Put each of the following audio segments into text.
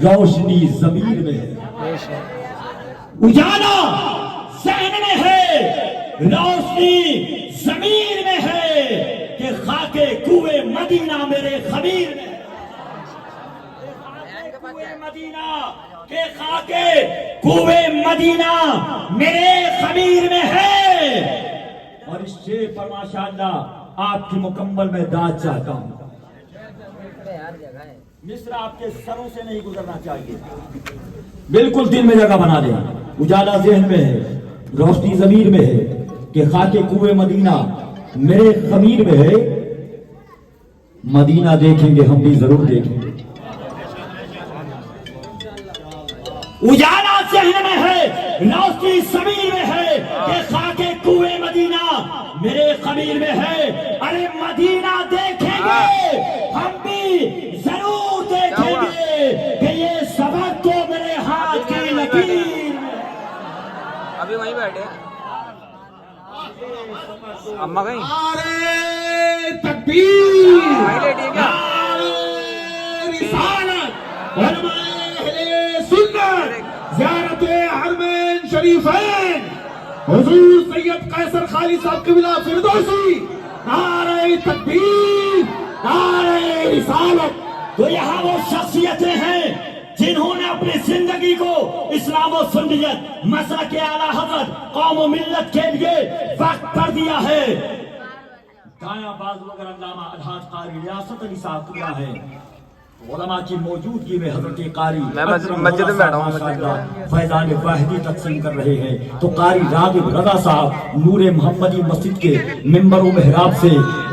روشنی ضمیر میں ہے، اجالا ذہن میں ہے، روشنی ضمیر میں ہے کہ خاک کوئے مدینہ میرے خمیر میں ہے، کوئے مدینہ کہ خاک کوئے مدینہ میرے خمیر میں ہے۔ اور اس شعر پر ماشاءاللہ آپ کی مکمل میں داد چاہتا ہوں، مصر آپ کے سروں سے نہیں گزرنا چاہیے، بالکل دل میں جگہ بنا دیں۔ اجالا ذہن میں ہے، روشنی ضمیر میں ہے کہ خاک کوئے مدینہ میرے خمیر میں ہے، مدینہ دیکھیں گے ہم بھی ضرور دیکھیں گے۔ اجالا ذہن میں ہے، روشنی ضمیر میں ہے کہ خاک کوئے مدینہ میرے خمیر میں ہے، ارے مدینہ دیکھیں گے ہم بھی ضرور دیکھیں گے کہ یہ سبق تو میرے ہاتھ کی لکیر میں۔ ابھی وہیں بیٹھے اماں کہیں نعرے تکبیر، وہیں لیٹی ہے کیا؟ نعرے رسالت، علماء اہل سنت، زیارت حرمین شریفین، حضور سید قیصر خالی صاحب قبلہ فردوسی، نعرے تکبیر، نعرے رسالت۔ تو یہاں وہ شخصیتیں ہیں جنہوں نے اپنی زندگی کو اسلام و سنت، مسلک اعلیٰ حضرت، قوم و ملت کے لیے وقت کر دیا ہے۔ دایاں بازو اگر علامہ الحاج قاری ریاست علی صاحب کیا ہے، علماء کی موجودگی میں حضرت قاری میں مسجد میں بیٹھا ہوں، فیضان واحدی تقسیم کر رہے ہیں، تو قاری راغب رضا صاحب نور محمدی مسجد کے ممبر و محراب سے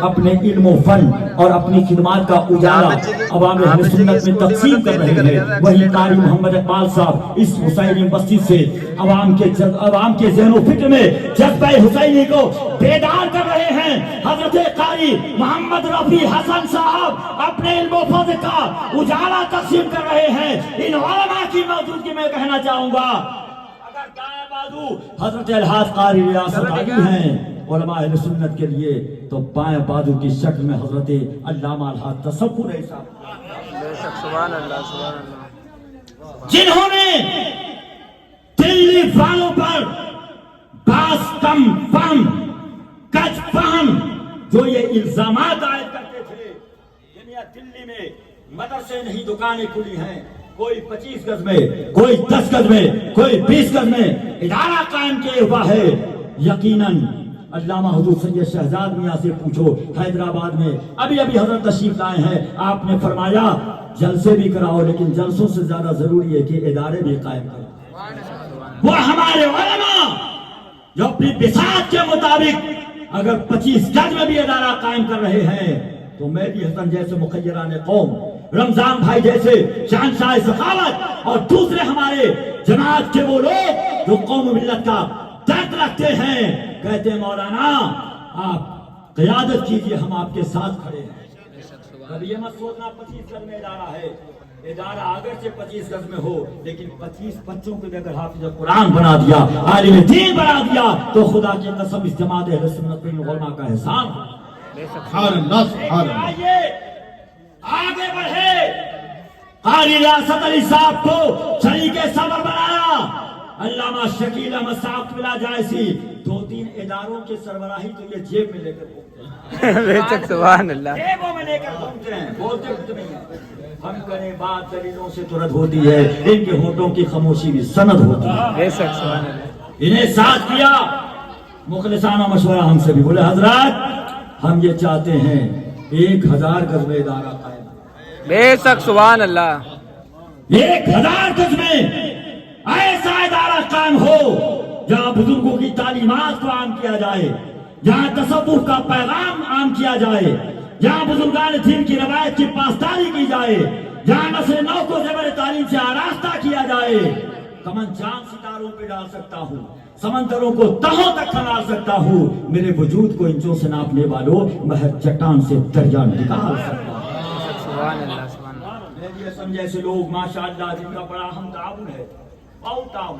اپنے علم و فن اور اپنی خدمات کا اجالا عوام اہل سنت میں تقسیم کر رہے ہیں۔ وہی قاری محمد اقبال صاحب اس حسینی مسجد سے عوام کے ذہن و فکر میں جذبہ حسینی کو بیدار کر رہے ہیں۔ حضرت قاری محمد رفیع حسن صاحب اپنے علم و فضل کا اجالا تقسیم کر رہے ہیں۔ ان علماء کی موجودگی میں کہنا چاہوں گا، اگر دائیں بازو حضرت الحاج قاری ریاست علی ہیں علماء اہل سنت کے لیے، تو بائیں بازو کی شکل میں حضرت علامہ الحاج تصور صاحب، بے شک، سبحان اللہ سبحان اللہ، جنہوں نے دلی والوں پر باس کم فہم کج فہم جو یہ الزامات عائد کرتے تھے، یعنی دلی میں مدرسے نہیں دکانیں کھلی ہیں، کوئی 25 گز میں، کوئی 10 گز میں، کوئی 20 گز میں ادارہ قائم کیے ہوا ہے۔ یقیناً علامہ حضور سید شہزاد میاں سے پوچھو، حیدرآباد میں ابھی حضرت تشریف لائے ہیں، آپ نے فرمایا جلسے بھی کراؤ لیکن جلسوں سے زیادہ ضروری ہے کہ ادارے بھی قائم کرو۔ وہ ہمارے علماء جو اپنی بساط کے مطابق اگر 25 گز میں بھی ادارہ قائم کر رہے ہیں، تو مہدی حسن جیسے مخیران قوم، رمضان بھائی جیسے شہنشاہ سخاوت اور دوسرے ہمارے جماعت کے وہ لوگ جو قوم و ملت کا درد رکھتے ہیں، کہتے ہیں مولانا آپ قیادت کیجئے، ہم آپ کے ساتھ کھڑے ہیں۔ اب یہ مت سوچنا 25 گز میں ادارہ ہے، ادارہ اگر سے 25 گز میں ہو لیکن 25 بچوں کو اگر حافظ قرآن بنا دیا، عالم دین بنا دیا، تو خدا کی قسم اس جماعت اہل سنت علماء کا احسان ہے۔ سبحان اللہ، سبحان اللہ۔ آئیے آگے بڑھے، قاری ریاست علی صاحب کو شریک صبر بنایا، علامہ شکیل احمد صاحب ملا جائسی، 2-3 اداروں کے سربراہی تو یہ جیب میں لے کر گھومتے ہیں، بے شک، سبحان اللہ، جیبوں میں لے کر گھومتے ہیں، بولتے کچھ نہیں ہیں۔ ہم کریں بات دلیلوں سے تو رد ہوتی ہے، ان کے ہونٹوں کی خاموشی بھی سند ہوتی ہے۔ بے شک، سبحان اللہ، انہیں ساتھ کیا، مخلصانہ مشورہ ہم سے بھی، بولے حضرات ہم یہ چاہتے ہیں 1000 گز میں ادارہ قائم، بے شک، سبحان اللہ، 1000 گز میں ایسا ادارہ قائم ہو جہاں بزرگوں کی تعلیمات کو عام کیا جائے، جہاں تصوف کا پیغام عام کیا جائے، جہاں بزرگان دین کی روایت کی پاسداری کی جائے، جہاں نسل نو کو زیور تعلیم سے آراستہ کیا جائے۔ کمن جان ستاروں پہ ڈال سکتا ہوں، سمندروں کو تہوں تک کھنال سکتا ہوں، میرے وجود کو انچوں سے ناپنے والوں محض چٹان سے دریا نکال سکتا ہوں۔ سبحان اللہ، سبحان اللہ، میری سمجھے سے لوگ ماشاءاللہ جن کا بڑا ہم تعاون ہے، بہت تعاون،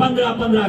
15-15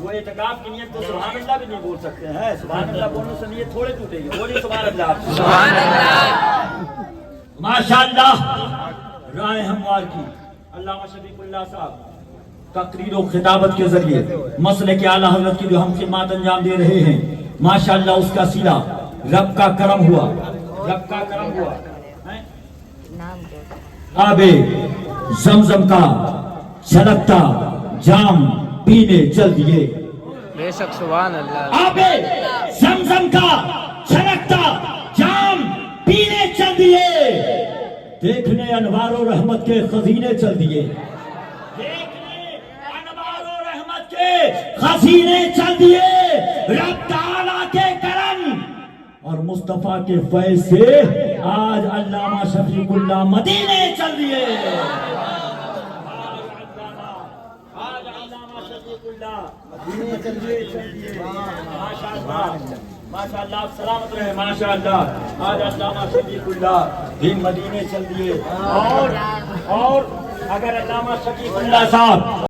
وہ اعتکاف کی نیت تو سبحان اللہ بھی نہیں بول سکتے ہیں. سبحان اللہ بولنے سے نیت تھوڑے ٹوٹے گی. بولیے سبحان اللہ. سبحان اللہ. ماشاءاللہ رائے ہموار کی علامہ شفیق اللہ صاحب تقریر و خطابت کے ذریعے مسئلے کے اعلیٰ حضرت کی جو ہم خدمات انجام دے رہے ہیں ماشاءاللہ اس کا صلہ رب کا کرم ہوا. رب کا کرم ہوا. آب زمزم کا چھلکتا جام پینے چل دیے. بے شک سبحان اللہ. آب زمزم کا چھلکتا جام پینے چل دیے. دیکھنے انوار و رحمت کے خزینے چل دیے. دیکھنے انوار و رحمت کے خزینے چل دیے. رب تعالیٰ کے کرم اور مصطفیٰ کے فیض سے آج علامہ شفیق اللہ مدینے چل دیے. آج علامہ شفیق اللہ مدینے چل دیے. ماشاءاللہ ماشاءاللہ آپ سلامت رہے. ماشاءاللہ آج علامہ شفیق اللہ بھی مدینے چل دیے. اور اگر علامہ شفیق اللہ صاحب